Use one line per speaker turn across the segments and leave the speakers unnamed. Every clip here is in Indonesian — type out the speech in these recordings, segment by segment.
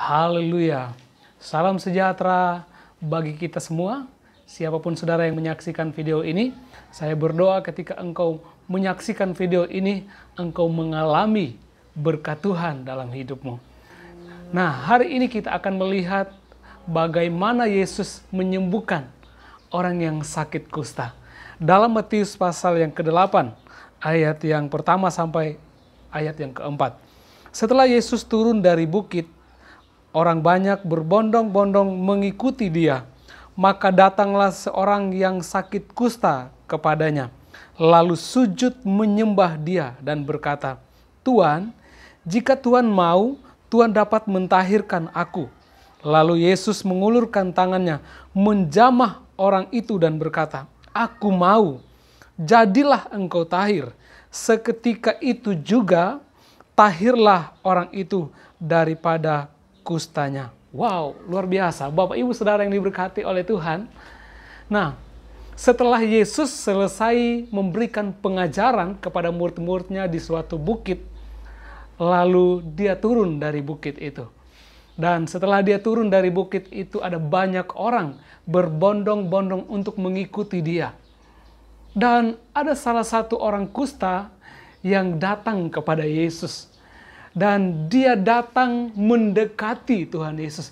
Haleluya. Salam sejahtera bagi kita semua. Siapapun saudara yang menyaksikan video ini, saya berdoa ketika engkau menyaksikan video ini, engkau mengalami berkat Tuhan dalam hidupmu. Nah, hari ini kita akan melihat bagaimana Yesus menyembuhkan orang yang sakit kusta. Dalam Matius pasal yang ke-8, ayat yang pertama sampai ayat yang ke-4. Setelah Yesus turun dari bukit, orang banyak berbondong-bondong mengikuti dia. Maka datanglah seorang yang sakit kusta kepadanya, lalu sujud menyembah dia dan berkata, "Tuan, jika Tuan mau, Tuan dapat mentahirkan aku." Lalu Yesus mengulurkan tangannya, menjamah orang itu dan berkata, "Aku mau, jadilah engkau tahir." Seketika itu juga tahirlah orang itu daripada kustanya. Wow, luar biasa. Bapak Ibu Saudara yang diberkati oleh Tuhan. Nah, setelah Yesus selesai memberikan pengajaran kepada murid-muridnya di suatu bukit, lalu dia turun dari bukit itu. Dan setelah dia turun dari bukit itu, ada banyak orang berbondong-bondong untuk mengikuti dia. Dan ada salah satu orang kusta yang datang kepada Yesus. Dan dia datang mendekati Tuhan Yesus.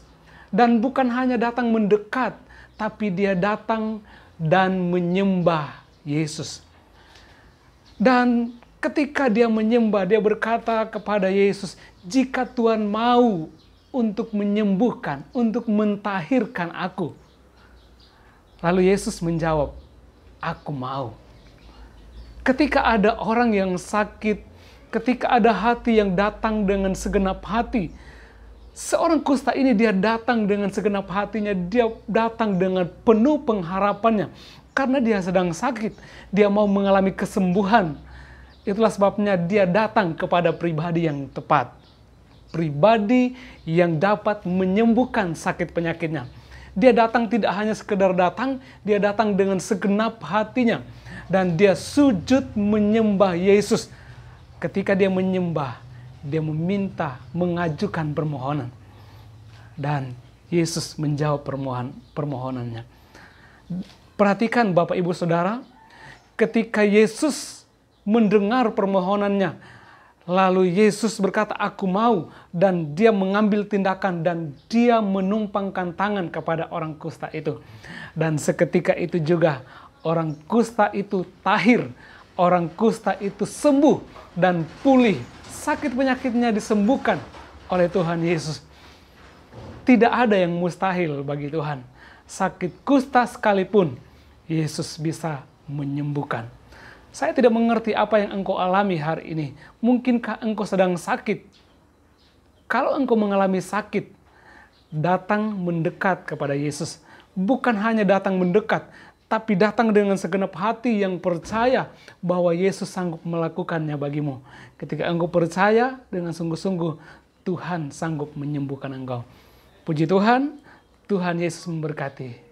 Dan bukan hanya datang mendekat, tapi dia datang dan menyembah Yesus. Dan ketika dia menyembah, dia berkata kepada Yesus, "Jika Tuhan mau untuk menyembuhkan, untuk mentahirkan aku." Lalu Yesus menjawab, "Aku mau." Ketika ada orang yang sakit, ketika ada hati yang datang dengan segenap hati, seorang kusta ini dia datang dengan segenap hatinya, dia datang dengan penuh pengharapannya. Karena dia sedang sakit, dia mau mengalami kesembuhan. Itulah sebabnya dia datang kepada pribadi yang tepat. Pribadi yang dapat menyembuhkan sakit penyakitnya. Dia datang tidak hanya sekedar datang, dia datang dengan segenap hatinya. Dan dia sujud menyembah Yesus. Ketika dia menyembah, dia meminta, mengajukan permohonan. Dan Yesus menjawab permohonannya. Perhatikan Bapak Ibu Saudara, ketika Yesus mendengar permohonannya, lalu Yesus berkata, "Aku mau," dan dia mengambil tindakan dan dia menumpangkan tangan kepada orang kusta itu. Dan seketika itu juga orang kusta itu tahir, orang kusta itu sembuh dan pulih. Sakit penyakitnya disembuhkan oleh Tuhan Yesus. Tidak ada yang mustahil bagi Tuhan. Sakit kusta sekalipun, Yesus bisa menyembuhkan. Saya tidak mengerti apa yang engkau alami hari ini. Mungkinkah engkau sedang sakit? Kalau engkau mengalami sakit, datang mendekat kepada Yesus. Bukan hanya datang mendekat, tapi datang dengan segenap hati yang percaya bahwa Yesus sanggup melakukannya bagimu. Ketika engkau percaya dengan sungguh-sungguh, Tuhan sanggup menyembuhkan engkau. Puji Tuhan, Tuhan Yesus memberkati.